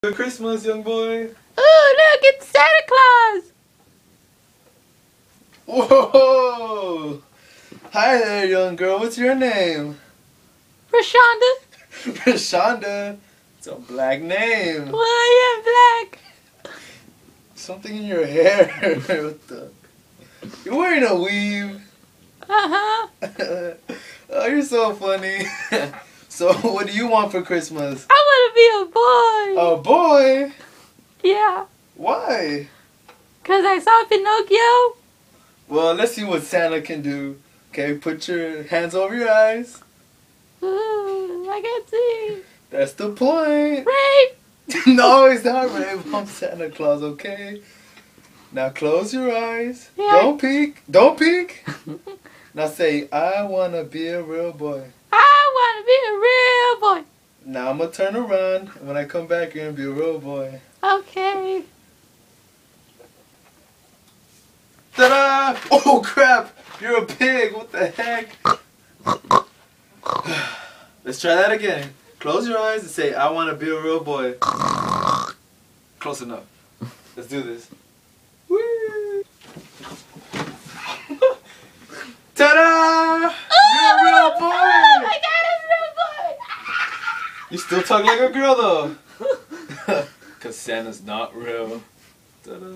Good Christmas, young boy. Oh, look, it's Santa Claus. Whoa! Hi there, young girl. What's your name? Rashonda. Rashonda. It's a black name. Well, I am black. Something in your hair. What the? You're wearing a weave. Uh-huh. Oh, you're so funny. So, what do you want for Christmas? I want to be a boy. A boy? Yeah. Why? Because I saw Pinocchio. Well, let's see what Santa can do. Okay, put your hands over your eyes. Ooh, I can't see. That's the point. Rape. No, it's not Ray. I'm Santa Claus, okay? Now close your eyes. Yeah. Don't peek. Don't peek. Now say, I want to be a real boy. I want to be a real boy. Now I'm going to turn around. When I come back, you're going to be a real boy. Okay. Ta-da! Oh, crap. You're a pig. What the heck? Let's try that again. Close your eyes and say, I want to be a real boy. Close enough. Let's do this. Woo! Ta-da! You're a real boy! Oh my God, I'm a real boy. You still talk like a girl though. Cause Santa's not real. Ta-da.